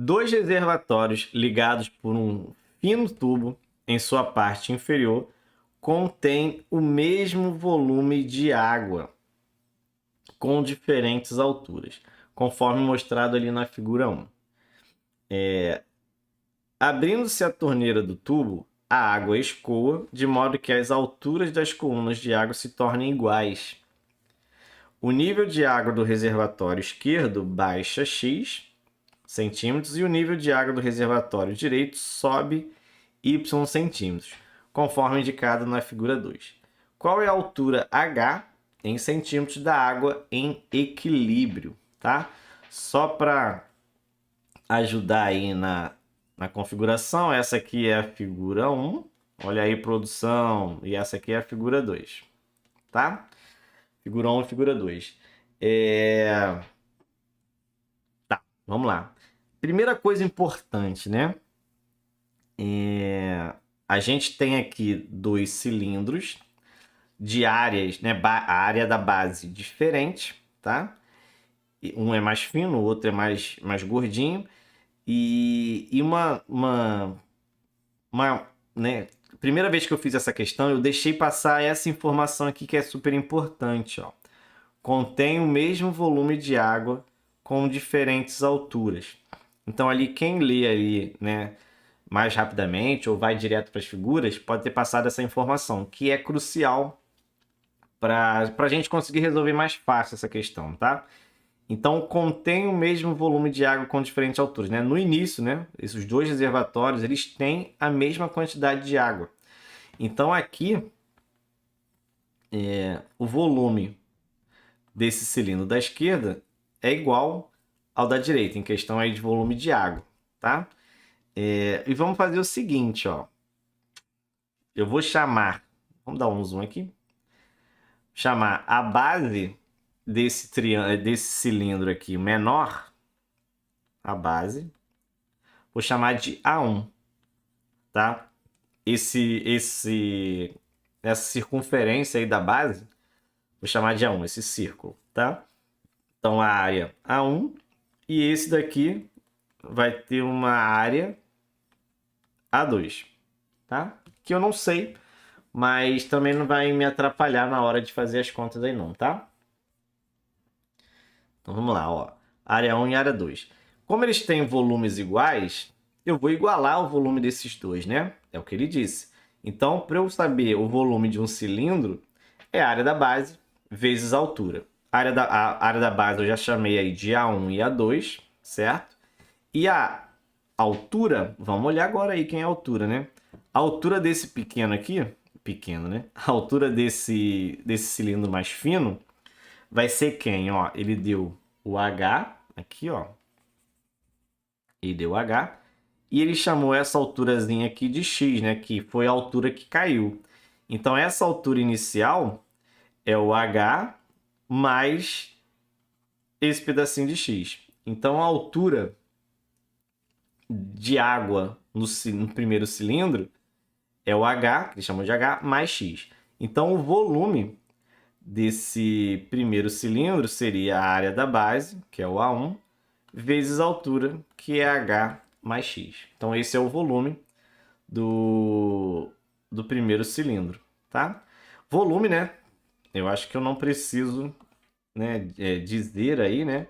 Dois reservatórios ligados por um fino tubo em sua parte inferior contêm o mesmo volume de água com diferentes alturas, conforme mostrado ali na figura 1. Abrindo-se a torneira do tubo, a água escoa, de modo que as alturas das colunas de água se tornem iguais. O nível de água do reservatório esquerdo baixa x centímetros e o nível de água do reservatório direito sobe y centímetros, conforme indicado na figura 2. Qual é a altura H em centímetros da água em equilíbrio, tá? Só para ajudar aí na configuração, essa aqui é a figura 1, olha aí produção, e essa aqui é a figura 2, tá? Figura 1 e figura 2. Tá, vamos lá. Primeira coisa importante, né? A gente tem aqui dois cilindros de áreas, né? A área da base diferente, tá? Um é mais fino, o outro é mais gordinho. E né? Primeira vez que eu fiz essa questão, eu deixei passar essa informação aqui que é super importante, ó. Contém o mesmo volume de água com diferentes alturas. Então ali quem lê ali, né, mais rapidamente ou vai direto para as figuras, pode ter passado essa informação, que é crucial para a gente conseguir resolver mais fácil essa questão, tá? Então, contém o mesmo volume de água com diferentes alturas, né? No início, né, esses dois reservatórios, eles têm a mesma quantidade de água. Então, aqui, o volume desse cilindro da esquerda é igual ao da direita, em questão aí de volume de água, tá? E vamos fazer o seguinte, ó. Eu vou chamar, vamos dar um zoom aqui, chamar a base desse cilindro aqui menor, a base, vou chamar de A1, tá? Essa circunferência aí da base, vou chamar de A1, esse círculo, tá? Então a área A1 e esse daqui vai ter uma área A2, tá? Que eu não sei, mas também não vai me atrapalhar na hora de fazer as contas aí não, tá? Então vamos lá, ó. Área 1 e área 2. Como eles têm volumes iguais, eu vou igualar o volume desses dois, né? É o que ele disse. Então, para eu saber o volume de um cilindro, é a área da base vezes a altura. A área da base eu já chamei aí de A1 e A2, certo? E a altura, vamos olhar agora aí quem é a altura, né? A altura desse pequeno aqui, pequeno, né? A altura desse cilindro mais fino vai ser quem? Ó, ele deu o H, aqui, ó. Ele deu H. E ele chamou essa alturazinha aqui de X, né? Que foi a altura que caiu. Então, essa altura inicial é o H mais esse pedacinho de X. Então, a altura de água no primeiro cilindro é o H, que eles chamam de H, mais X. Então, o volume desse primeiro cilindro seria a área da base, que é o A1, vezes a altura, que é H mais X. Então, esse é o volume do primeiro cilindro, tá? Volume, né? Eu acho que eu não preciso, né, dizer aí, né?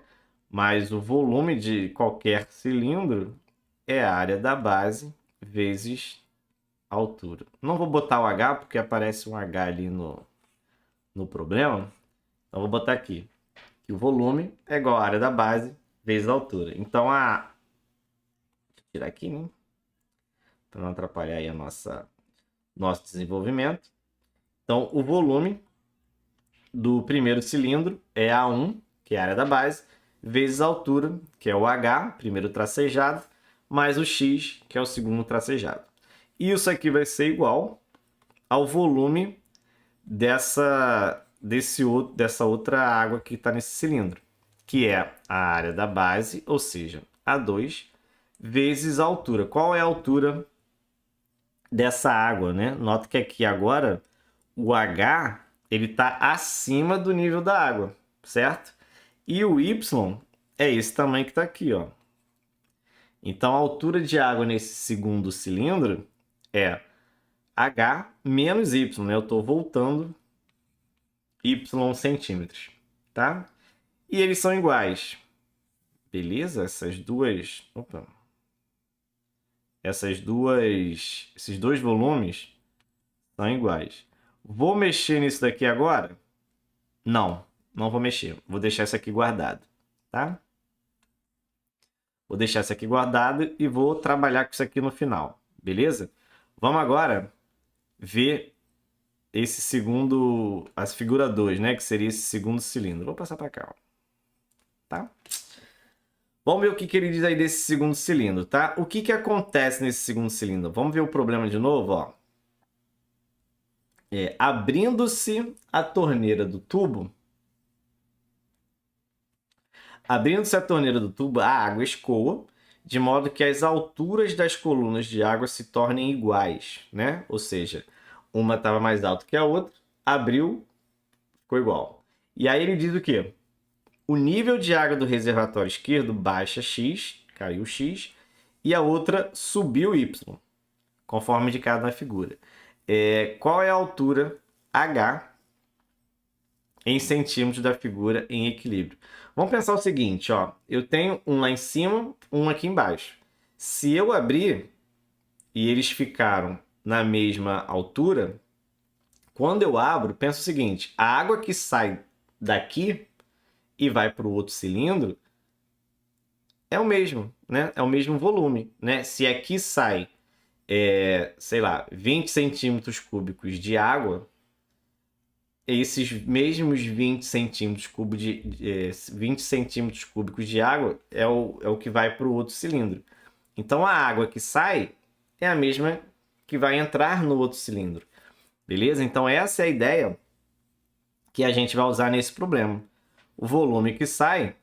Mas o volume de qualquer cilindro é a área da base vezes a altura. Não vou botar o H, porque aparece um H ali no problema. Então, vou botar aqui que o volume é igual à área da base vezes a altura. Então, deixa eu tirar aqui, né? Para não atrapalhar aí nosso desenvolvimento. Então, o volume do primeiro cilindro é A1, que é a área da base, vezes a altura, que é o H, primeiro tracejado, mais o X, que é o segundo tracejado. Isso aqui vai ser igual ao volume dessa outra água que está nesse cilindro, que é a área da base, ou seja, A2, vezes a altura. Qual é a altura dessa água, né? Nota que aqui agora o H ele está acima do nível da água, certo? E o Y é esse tamanho que está aqui, ó. Então, a altura de água nesse segundo cilindro é H menos Y, né? Eu estou voltando Y centímetros, tá? E eles são iguais. Beleza? Esses dois volumes são iguais. Vou mexer nisso daqui agora? Não, não vou mexer. Vou deixar isso aqui guardado, tá? Vou deixar isso aqui guardado e vou trabalhar com isso aqui no final, beleza? Vamos agora ver esse segundo, as figura 2, né? Que seria esse segundo cilindro. Vou passar para cá, ó. Tá? Vamos ver o que ele diz aí desse segundo cilindro, tá? O que acontece nesse segundo cilindro? Vamos ver o problema de novo, ó. Abrindo-se a torneira do tubo, a água escoa, de modo que as alturas das colunas de água se tornem iguais, né? Ou seja, uma estava mais alta que a outra, abriu, ficou igual. E aí ele diz o quê? O nível de água do reservatório esquerdo baixa X, caiu X, e a outra subiu Y, conforme indicado na figura. Qual é a altura H em centímetros da figura em equilíbrio? Vamos pensar o seguinte, ó. Eu tenho um lá em cima, um aqui embaixo. Se eu abrir e eles ficaram na mesma altura, quando eu abro, pensa o seguinte, a água que sai daqui e vai para o outro cilindro é o mesmo, né? É o mesmo volume, né? Se aqui sai, sei lá, 20 centímetros cúbicos de água, esses mesmos 20 centímetros, 20 centímetros cúbicos de água é o que vai para o outro cilindro. Então, a água que sai é a mesma que vai entrar no outro cilindro. Beleza? Então, essa é a ideia que a gente vai usar nesse problema. O volume que sai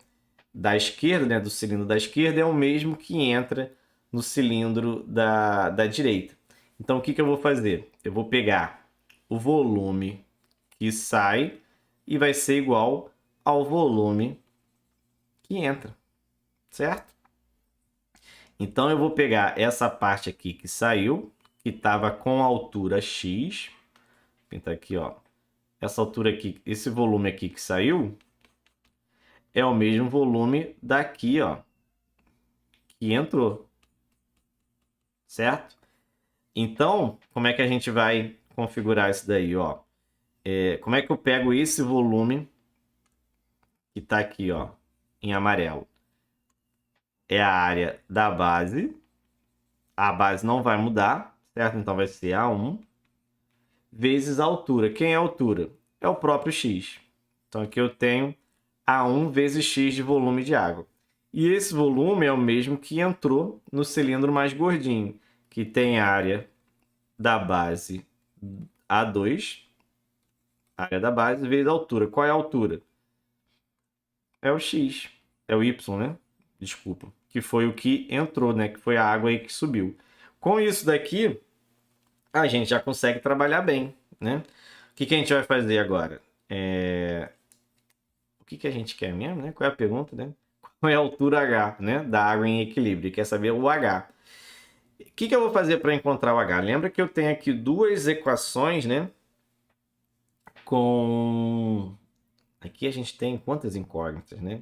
da esquerda, né, do cilindro da esquerda, é o mesmo que entra no cilindro da direita. Então, o que eu vou fazer? Eu vou pegar o volume que sai e vai ser igual ao volume que entra, certo? Então, eu vou pegar essa parte aqui que saiu, que estava com a altura X. Vou pintar aqui, ó. Essa altura aqui, esse volume aqui que saiu, é o mesmo volume daqui, ó, que entrou, certo? Então, como é que a gente vai configurar isso daí, ó? Como é que eu pego esse volume que está aqui, ó, em amarelo? É a área da base. A base não vai mudar, certo? Então vai ser A1 vezes a altura. Quem é a altura? É o próprio X. Então aqui eu tenho A1 vezes X de volume de água. E esse volume é o mesmo que entrou no cilindro mais gordinho, que tem área da base A2, área da base, vezes a altura. Qual é a altura? É o X, é o Y, né? Desculpa. Que foi o que entrou, né? Que foi a água aí que subiu. Com isso daqui, a gente já consegue trabalhar bem, né? O que a gente vai fazer agora? O que a gente quer mesmo, né? Qual é a pergunta, né? Qual é a altura H, né? Da água em equilíbrio. Quer saber o H. O que eu vou fazer para encontrar o H? Lembra que eu tenho aqui duas equações, né? Aqui a gente tem quantas incógnitas, né?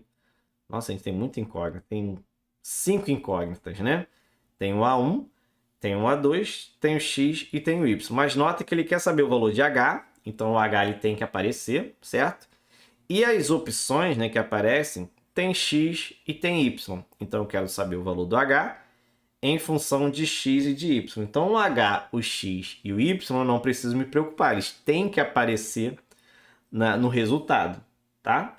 Nossa, a gente tem muita incógnita. Tem 5 incógnitas, né? Tem o A1, tem o A2, tem o X e tem o Y. Mas nota que ele quer saber o valor de H. Então, o H ele tem que aparecer, certo? E as opções, né, que aparecem, tem X e tem Y. Então, eu quero saber o valor do H em função de X e de Y. Então, o H, o X e o Y, eu não preciso me preocupar. Eles têm que aparecer no resultado, tá?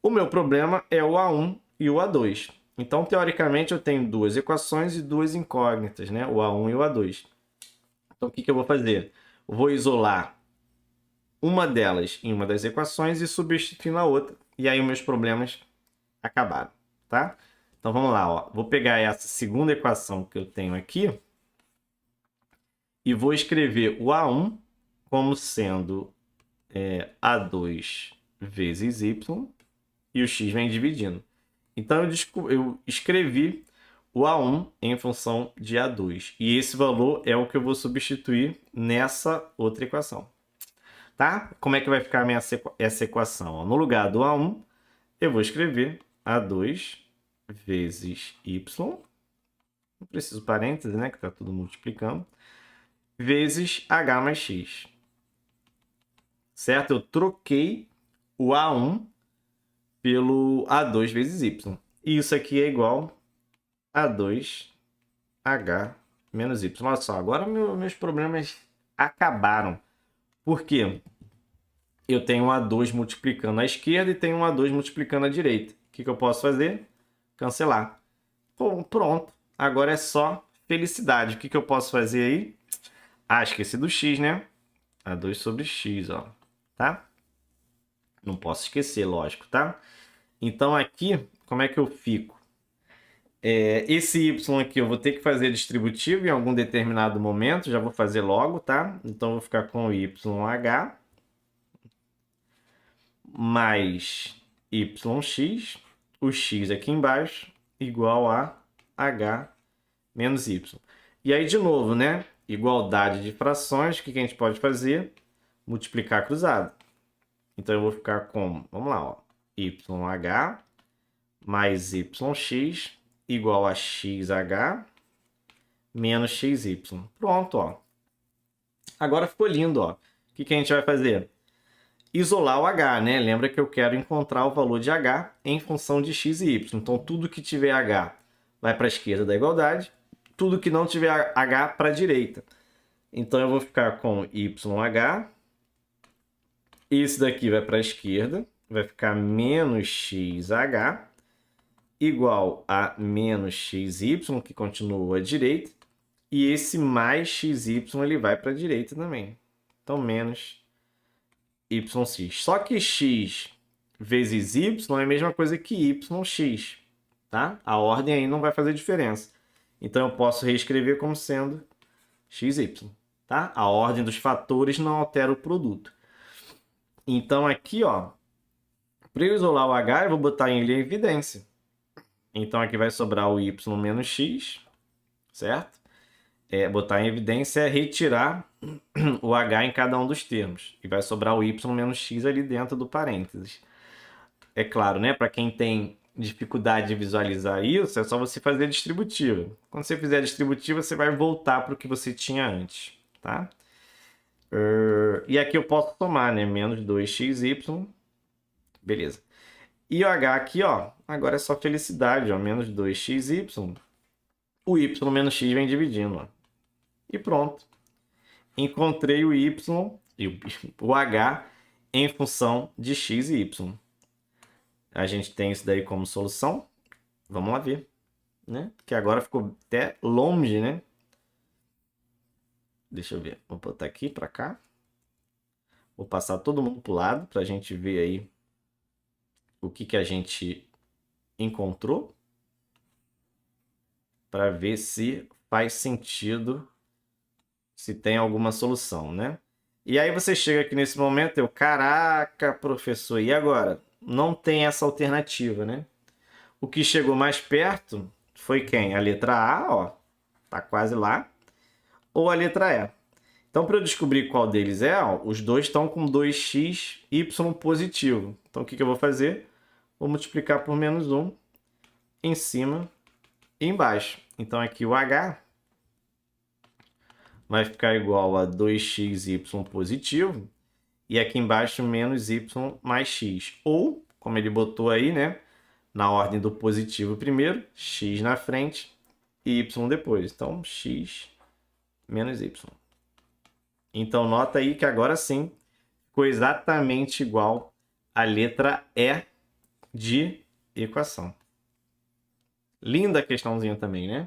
O meu problema é o A1 e o A2. Então, teoricamente, eu tenho duas equações e duas incógnitas, né? O A1 e o A2. Então, o que eu vou fazer? Eu vou isolar uma delas em uma das equações e substituir na outra. E aí, os meus problemas acabaram, tá? Então, vamos lá, ó. Vou pegar essa segunda equação que eu tenho aqui e vou escrever o A1 como sendo A2 vezes Y e o X vem dividindo. Então, eu escrevi o A1 em função de A2. E esse valor é o que eu vou substituir nessa outra equação. Tá? Como é que vai ficar essa equação? Ó, no lugar do A1, eu vou escrever A2 vezes Y, não preciso parênteses, né, que está tudo multiplicando, vezes H mais X. Certo? Eu troquei o A1 pelo A2 vezes Y. E isso aqui é igual a 2H menos Y. Olha só, agora meus problemas acabaram. Por quê? Eu tenho um A2 multiplicando à esquerda e tenho um A2 multiplicando à direita. O que eu posso fazer? Cancelar. Bom, pronto. Agora é só felicidade. O que eu posso fazer aí? Ah, esqueci do X, né? A2 sobre X, ó. Tá? Não posso esquecer, lógico, tá? Então aqui, como é que eu fico? Esse Y aqui eu vou ter que fazer distributivo em algum determinado momento, já vou fazer logo, tá? Então eu vou ficar com YH mais YX, o X aqui embaixo, igual a H menos Y. E aí, de novo, né? Igualdade de frações, o que a gente pode fazer? Multiplicar cruzado. Então eu vou ficar com, vamos lá, ó, YH mais YX igual a XH menos XY. Pronto, ó. Agora ficou lindo, ó. O que a gente vai fazer? Isolar o H, né? Lembra que eu quero encontrar o valor de H em função de X e Y. Então, tudo que tiver H vai para a esquerda da igualdade, tudo que não tiver H para a direita. Então, eu vou ficar com YH. Esse daqui vai para a esquerda, vai ficar menos XH igual a menos XY, que continua à direita, e esse mais XY ele vai para a direita também. Então, menos YX. Só que X vezes Y é a mesma coisa que YX, tá? A ordem aí não vai fazer diferença. Então, eu posso reescrever como sendo XY, tá? A ordem dos fatores não altera o produto. Então, aqui, ó, para eu isolar o H, eu vou botar ele em evidência. Então, aqui vai sobrar o Y menos X, certo? Botar em evidência é retirar o H em cada um dos termos. E vai sobrar o Y menos X ali dentro do parênteses. É claro, né? Para quem tem dificuldade de visualizar isso, é só você fazer a distributiva. Quando você fizer a distributiva, você vai voltar para o que você tinha antes, tá? E aqui eu posso somar, né? Menos 2xy. Beleza. E o H aqui, ó, agora é só felicidade, ó, menos 2xy. O y menos x vem dividindo, ó. E pronto. Encontrei o y e o h em função de x e y. A gente tem isso daí como solução. Vamos lá ver, né? Que agora ficou até longe, né? Deixa eu ver. Vou botar aqui para cá. Vou passar todo mundo para o lado para a gente ver aí o que a gente encontrou, para ver se faz sentido, se tem alguma solução, né? E aí você chega aqui nesse momento, caraca, professor, e agora? Não tem essa alternativa, né? O que chegou mais perto foi quem? A letra A, ó, tá quase lá, ou a letra E. Então, para eu descobrir qual deles é, ó, os dois estão com 2xy positivo. Então, o que eu vou fazer? Vou multiplicar por menos 1 em cima e embaixo. Então, aqui o H vai ficar igual a 2xy positivo e aqui embaixo menos y mais x. Ou, como ele botou aí, né, na ordem do positivo primeiro, x na frente e y depois. Então, x menos y. Então, nota aí que agora sim ficou exatamente igual à letra E de equação. Linda a questãozinha também, né?